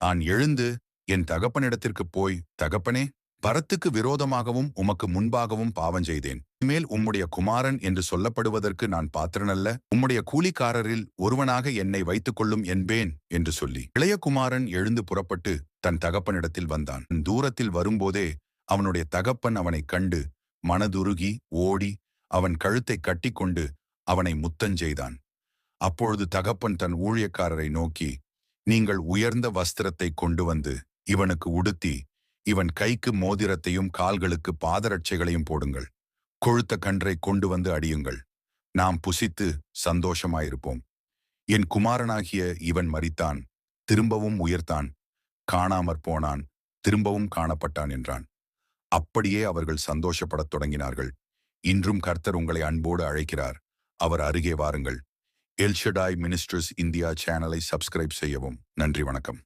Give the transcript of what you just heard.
நான் எழுந்து என் தகப்பனிடத்திற்குப் போய், தகப்பனே, பரத்துக்கு விரோதமாகவும் உமக்கு முன்பாகவும் பாவம் செய்தேன். இனிமேல் உம்முடைய குமாரன் என்று சொல்லப்படுவதற்கு நான் பாத்திரனல்ல. உம்முடைய கூலிக்காரரில் ஒருவனாக என்னை வைத்துக் கொள்ளும் என்பேன் என்று சொல்லி இளைய குமாரன் எழுந்து புறப்பட்டு தன் தகப்பனிடத்தில் வந்தான். தூரத்தில் வரும்போதே அவனுடைய தகப்பன் அவனைக் கண்டு மனதுருகி ஓடி அவன் கழுத்தை கட்டிக்கொண்டு அவனை முத்தஞ்செய்தான். அப்பொழுது தகப்பன் தன் ஊழியக்காரரை நோக்கி, நீங்கள் உயர்ந்த வஸ்திரத்தை கொண்டு வந்து இவனுக்கு உடுத்தி இவன் கைக்கு மோதிரத்தையும் கால்களுக்கு பாதரட்சைகளையும் போடுங்கள். கொழுத்த கன்றை கொண்டு வந்து அடியுங்கள். நாம் புசித்து சந்தோஷமாயிருப்போம். என் குமாரனாகிய இவன் மரித்தான், திரும்பவும் உயிர்த்தான், காணாமற் போனான், திரும்பவும் காணப்பட்டான் என்றான். அப்படியே அவர்கள் சந்தோஷப்படத் தொடங்கினார்கள். இன்றும் கர்த்தர் உங்களை அன்போடு அழைக்கிறார். அவர் அருகே வாருங்கள். எல்ஷடாய் மினிஸ்ட்ரிஸ் இந்தியா சேனலை சப்ஸ்கிரைப் செய்யவும். நன்றி, வணக்கம்.